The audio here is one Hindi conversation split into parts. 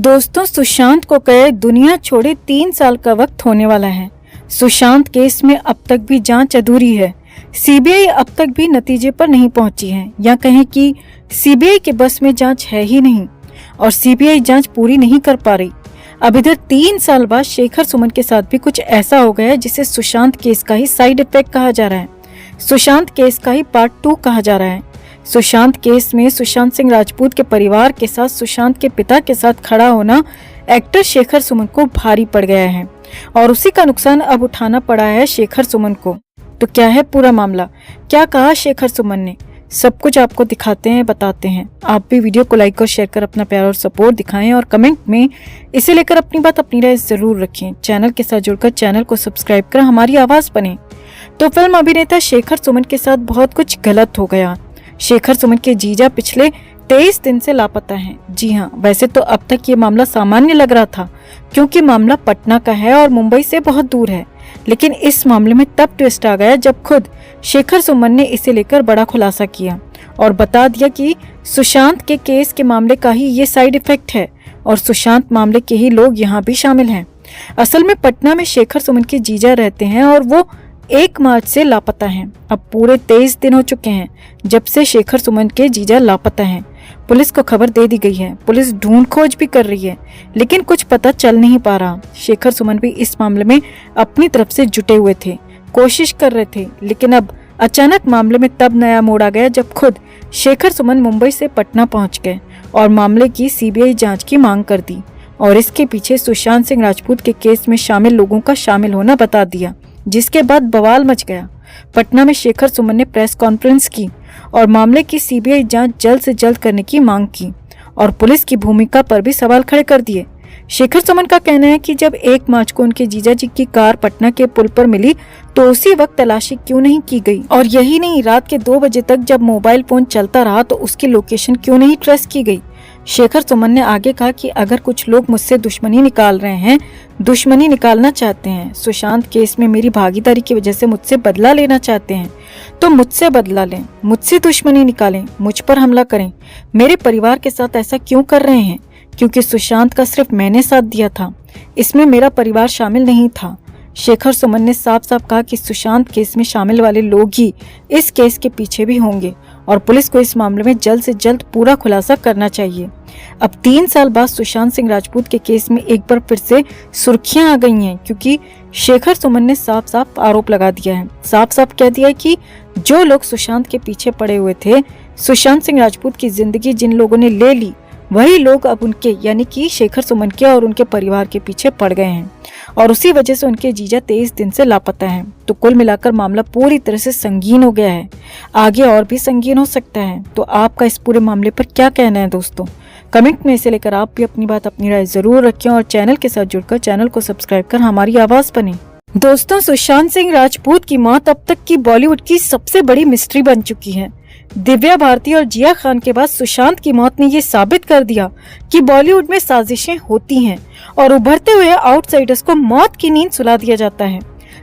दोस्तों, सुशांत को गए दुनिया छोड़े 3 साल का वक्त होने वाला है। सुशांत केस में अब तक भी जांच अधूरी है। सीबीआई अब तक भी नतीजे पर नहीं पहुंची है, या कहें कि सीबीआई के बस में जांच है ही नहीं और सीबीआई जांच पूरी नहीं कर पा रही। अब इधर 3 साल बाद शेखर सुमन के साथ भी कुछ ऐसा हो गया है जिसे सुशांत केस का ही साइड इफेक्ट कहा जा रहा है, सुशांत केस का ही पार्ट 2 कहा जा रहा है। सुशांत केस में सुशांत सिंह राजपूत के परिवार के साथ सुशांत के पिता के साथ खड़ा होना एक्टर शेखर सुमन को भारी पड़ गया है और उसी का नुकसान अब उठाना पड़ा है शेखर सुमन को। तो क्या है पूरा मामला, क्या कहा शेखर सुमन ने, सब कुछ आपको दिखाते हैं, बताते हैं। आप भी वीडियो को लाइक और शेयर कर अपना प्यार और सपोर्ट दिखाएं और कमेंट में इसे लेकर अपनी बात, अपनी राय जरूर रखें। चैनल के साथ जुड़कर चैनल को सब्सक्राइब कर हमारी आवाज बने। तो फिल्म अभिनेता शेखर सुमन के साथ बहुत कुछ गलत हो गया। शेखर सुमन के जीजा पिछले 23 दिन से लापता हैं। जी हाँ, वैसे तो अब तक ये मामला सामान्य लग रहा था क्योंकि मामला पटना का है और मुंबई से बहुत दूर है, लेकिन इस मामले में तब ट्विस्ट आ गया जब खुद शेखर सुमन ने इसे लेकर बड़ा खुलासा किया और बता दिया कि सुशांत के केस के मामले का ही ये साइड इफेक्ट है और सुशांत मामले के ही लोग यहाँ भी शामिल हैं। असल में पटना में शेखर सुमन के जीजा रहते हैं और वो 1 मार्च से लापता हैं। अब पूरे 23 दिन हो चुके हैं जब से शेखर सुमन के जीजा लापता हैं। पुलिस को खबर दे दी गई है, पुलिस ढूंढ खोज भी कर रही है, लेकिन कुछ पता चल नहीं पा रहा। शेखर सुमन भी इस मामले में अपनी तरफ से जुटे हुए थे, कोशिश कर रहे थे, लेकिन अब अचानक मामले में तब नया मोड़ आ गया जब खुद शेखर सुमन मुंबई से पटना पहुंच गए और मामले की सीबीआई जांच की मांग कर दी और इसके पीछे सुशांत सिंह राजपूत के केस में शामिल लोगों का शामिल होना बता दिया, जिसके बाद बवाल मच गया। पटना में शेखर सुमन ने प्रेस कॉन्फ्रेंस की और मामले की सीबीआई जांच जल्द से जल्द करने की मांग की और पुलिस की भूमिका पर भी सवाल खड़े कर दिए। शेखर सुमन का कहना है कि जब 1 मार्च को उनके जीजा जी की कार पटना के पुल पर मिली तो उसी वक्त तलाशी क्यों नहीं की गई, और यही नहीं, रात के 2 बजे तक जब मोबाइल फोन चलता रहा तो उसकी लोकेशन क्यों नहीं ट्रेस की गई। शेखर सुमन ने आगे कहा कि अगर कुछ लोग मुझसे दुश्मनी निकाल रहे हैं, दुश्मनी निकालना चाहते हैं, सुशांत केस में मेरी भागीदारी की वजह से मुझसे बदला लेना चाहते हैं, तो मुझसे बदला लें, मुझसे दुश्मनी निकालें, मुझ पर हमला करें। मेरे परिवार के साथ ऐसा क्यों कर रहे हैं? क्योंकि सुशांत का सिर्फ मैंने साथ दिया था, इसमें मेरा परिवार शामिल नहीं था। शेखर सुमन ने साफ साफ कहा कि सुशांत केस में शामिल वाले लोग ही इस केस के पीछे भी होंगे और पुलिस को इस मामले में जल्द से जल्द पूरा खुलासा करना चाहिए। अब 3 साल बाद सुशांत सिंह राजपूत के केस में एक बार फिर से सुर्खियां आ गई हैं क्योंकि शेखर सुमन ने साफ साफ आरोप लगा दिया है, साफ साफ कह दिया है कि जो लोग सुशांत के पीछे पड़े हुए थे, सुशांत सिंह राजपूत की जिंदगी जिन लोगों ने ले ली, वही लोग अब उनके यानी कि शेखर सुमन के और उनके परिवार के पीछे पड़ गए हैं और उसी वजह से उनके जीजा 23 दिन से लापता हैं। तो कुल मिलाकर मामला पूरी तरह से संगीन हो गया है, आगे और भी संगीन हो सकता है। तो आपका इस पूरे मामले पर क्या कहना है दोस्तों? कमेंट में इसे लेकर आप भी अपनी बात, अपनी राय जरूर रखें और चैनल के साथ जुड़कर चैनल को सब्सक्राइब कर हमारी आवाज बने। दोस्तों, सुशांत सिंह राजपूत की मौत अब तक की बॉलीवुड की सबसे बड़ी मिस्ट्री बन चुकी है। दिव्या भारती और जिया खान के बाद सुशांत की मौत ने ये साबित कर दिया कि बॉलीवुड में साजिशें होती हैं और उभरते हुए आउटसाइडर्स को मौत की नींद सुला दिया जाता है।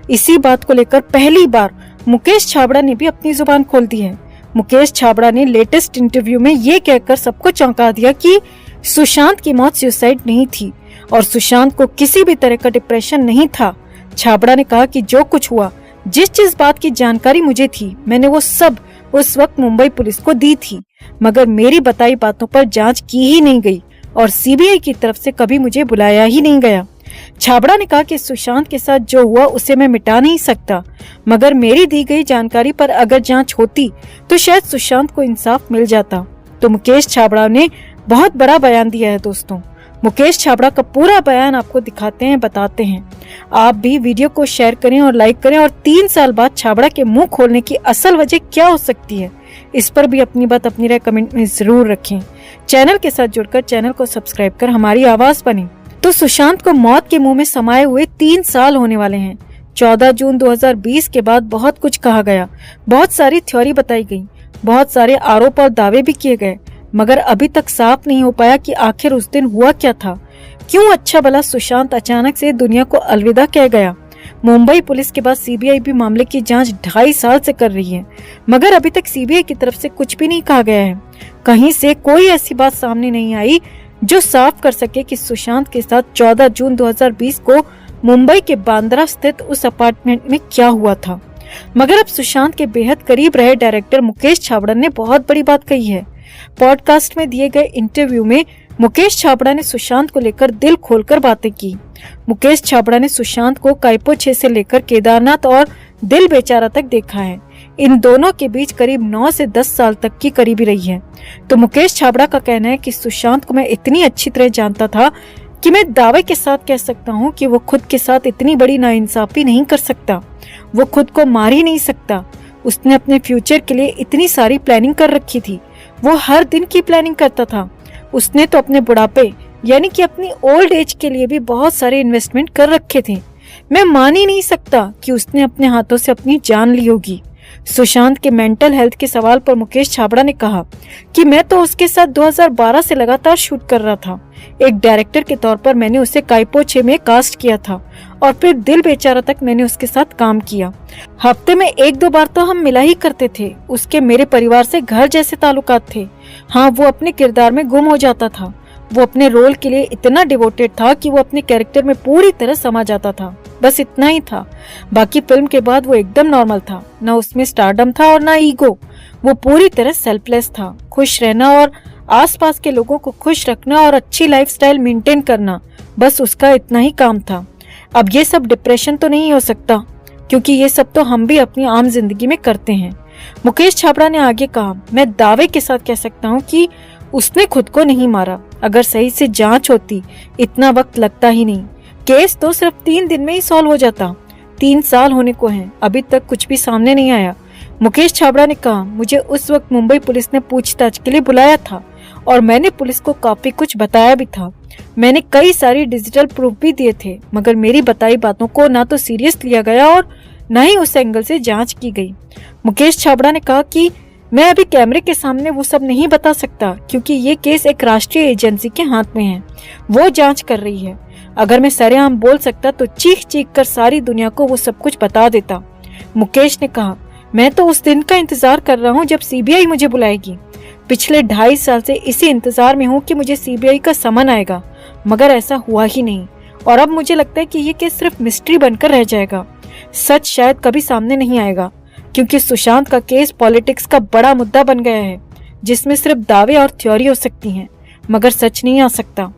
इसी बात को लेकर पहली बार मुकेश छाबड़ा ने भी अपनी जुबान खोल दी है। मुकेश छाबड़ा ने लेटेस्ट इंटरव्यू में ये कहकर सबको चौंका दिया कि सुशांत की मौत सुसाइड नहीं थी और सुशांत को किसी भी तरह का डिप्रेशन नहीं था। छाबड़ा ने कहा कि जो कुछ हुआ, जिस बात की जानकारी मुझे थी, मैंने वो सब उस वक्त मुंबई पुलिस को दी थी, मगर मेरी बताई बातों पर जांच की ही नहीं गई और सीबीआई की तरफ से कभी मुझे बुलाया ही नहीं गया। छाबड़ा ने कहा कि सुशांत के साथ जो हुआ उसे मैं मिटा नहीं सकता, मगर मेरी दी गई जानकारी पर अगर जांच होती तो शायद सुशांत को इंसाफ मिल जाता। तो मुकेश छाबड़ा ने बहुत बड़ा बयान दिया है दोस्तों। मुकेश छाबड़ा का पूरा बयान आपको दिखाते हैं, बताते हैं। आप भी वीडियो को शेयर करें और लाइक करें और 3 साल बाद छाबड़ा के मुंह खोलने की असल वजह क्या हो सकती है, इस पर भी अपनी बात, अपनी राय कमेंट में जरूर रखें। चैनल के साथ जुड़कर चैनल को सब्सक्राइब कर हमारी आवाज बने। तो सुशांत को मौत के मुंह में समाये हुए 3 साल होने वाले हैं। 14 जून 2020 के बाद बहुत कुछ कहा गया, बहुत सारी थ्योरी बताई गई, बहुत सारे आरोप और दावे भी किए गए, मगर अभी तक साफ नहीं हो पाया कि आखिर उस दिन हुआ क्या था। क्यों अच्छा भला सुशांत अचानक से दुनिया को अलविदा कह गया। मुंबई पुलिस के बाद सीबीआई भी मामले की जांच 2.5 साल से कर रही है, मगर अभी तक सीबीआई की तरफ से कुछ भी नहीं कहा गया है। कहीं से कोई ऐसी बात सामने नहीं आई जो साफ कर सके कि सुशांत के साथ 14 जून 2020 को मुंबई के बांद्रा स्थित उस अपार्टमेंट में क्या हुआ था। मगर अब सुशांत के बेहद करीब रहे डायरेक्टर मुकेश छाबड़ा ने बहुत बड़ी बात कही है। पॉडकास्ट में दिए गए इंटरव्यू में मुकेश छाबड़ा ने सुशांत को लेकर दिल खोलकर बातें की। मुकेश छाबड़ा ने सुशांत को कायपो 6 से लेकर केदारनाथ और दिल बेचारा तक देखा है। इन दोनों के बीच करीब 9 से 10 साल तक की करीबी रही है। तो मुकेश छाबड़ा का कहना है कि सुशांत को मैं इतनी अच्छी तरह जानता था कि मैं दावे के साथ कह सकता हूँ कि वो खुद के साथ इतनी बड़ी नाइंसाफी नहीं कर सकता। वो खुद को मार ही नहीं सकता। उसने अपने फ्यूचर के लिए इतनी सारी प्लानिंग कर रखी थी। वो हर दिन की प्लानिंग करता था। उसने तो अपने बुढ़ापे यानी कि अपनी ओल्ड एज के लिए भी बहुत सारे इन्वेस्टमेंट कर रखे थे। मैं मान ही नहीं सकता कि उसने अपने हाथों से अपनी जान ली होगी। सुशांत के मेंटल हेल्थ के सवाल पर मुकेश छाबड़ा ने कहा कि मैं तो उसके साथ 2012 से लगातार शूट कर रहा था। एक डायरेक्टर के तौर पर मैंने उसे कायपो 6 में कास्ट किया था और फिर दिल बेचारा तक मैंने उसके साथ काम किया। हफ्ते में 1-2 बार तो हम मिला ही करते थे। उसके मेरे परिवार से घर जैसे ताल्लुकात थे। हाँ, वो अपने किरदार में गुम हो जाता था। वो अपने रोल के लिए इतना डिवोटेड था कि वो अपने कैरेक्टर में पूरी तरह समा जाता था। बस इतना ही था। बाकी फिल्म के बाद वो एकदम नॉर्मल था। न उसमें स्टारडम था और न ईगो। वो पूरी तरह सेल्फलेस था। खुश रहना और आसपास के लोगों को खुश रखना और अच्छी लाइफस्टाइल मेंटेन करना, बस उसका इतना ही काम था। अब ये सब डिप्रेशन तो नहीं हो सकता, क्योंकि ये सब तो हम भी अपनी आम जिंदगी में करते हैं। मुकेश छाबड़ा ने आगे कहा, मैं दावे के साथ कह सकता हूँ कि उसने खुद को नहीं मारा। अगर सही से जांच होती इतना वक्त लगता ही नहीं। केस तो सिर्फ 3 दिन में ही सॉल्व हो जाता। 3 साल होने को हैं, अभी तक कुछ भी सामने नहीं आया। मुकेश छाबड़ा ने कहा, मुझे उस वक्त मुंबई पुलिस ने पूछताछ के लिए बुलाया था और मैंने पुलिस को काफी कुछ बताया भी था। मैंने कई सारी डिजिटल प्रूफ भी दिए थे, मगर मेरी बताई बातों को ना तो सीरियस लिया गया और न ही उस एंगल से जांच की गई। मुकेश छाबड़ा ने कहा कि मैं अभी कैमरे के सामने वो सब नहीं बता सकता, क्योंकि ये केस एक राष्ट्रीय एजेंसी के हाथ में है। वो जांच कर रही है। अगर मैं सरेआम बोल सकता तो चीख चीख कर सारी दुनिया को वो सब कुछ बता देता। मुकेश ने कहा, मैं तो उस दिन का इंतजार कर रहा हूँ जब सीबीआई मुझे बुलाएगी। पिछले 2.5 साल से इसी इंतजार में हूँ कि मुझे सीबीआई का समन आएगा, मगर ऐसा हुआ ही नहीं। और अब मुझे लगता है कि ये केस सिर्फ मिस्ट्री बनकर रह जाएगा। सच शायद कभी सामने नहीं आएगा, क्योंकि सुशांत का केस पॉलिटिक्स का बड़ा मुद्दा बन गया है, जिसमें सिर्फ दावे और थ्योरी हो सकती हैं, मगर सच नहीं आ सकता।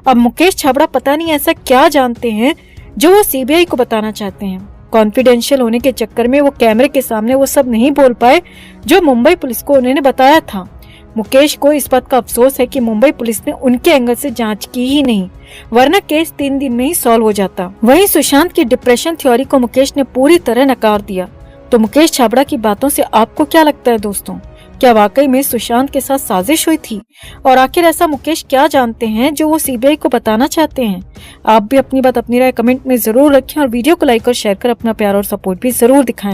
अब मुकेश छाबड़ा पता नहीं ऐसा क्या जानते हैं जो वो सीबीआई को बताना चाहते हैं। कॉन्फिडेंशियल होने के चक्कर में वो कैमरे के सामने वो सब नहीं बोल पाए जो मुंबई पुलिस को उन्होंने बताया था। मुकेश को इस बात का अफसोस है कि मुंबई पुलिस ने उनके एंगल से जांच की ही नहीं, वरना केस 3 दिन में ही सॉल्व हो जाता। वहीं सुशांत की डिप्रेशन थ्योरी को मुकेश ने पूरी तरह नकार दिया। तो मुकेश छाबड़ा की बातों से आपको क्या लगता है दोस्तों? क्या वाकई में सुशांत के साथ साजिश हुई थी? और आखिर ऐसा मुकेश क्या जानते हैं जो वो सीबीआई को बताना चाहते हैं? आप भी अपनी बात, अपनी राय कमेंट में जरूर रखें और वीडियो को लाइक और शेयर कर अपना प्यार और सपोर्ट भी जरूर दिखाएं।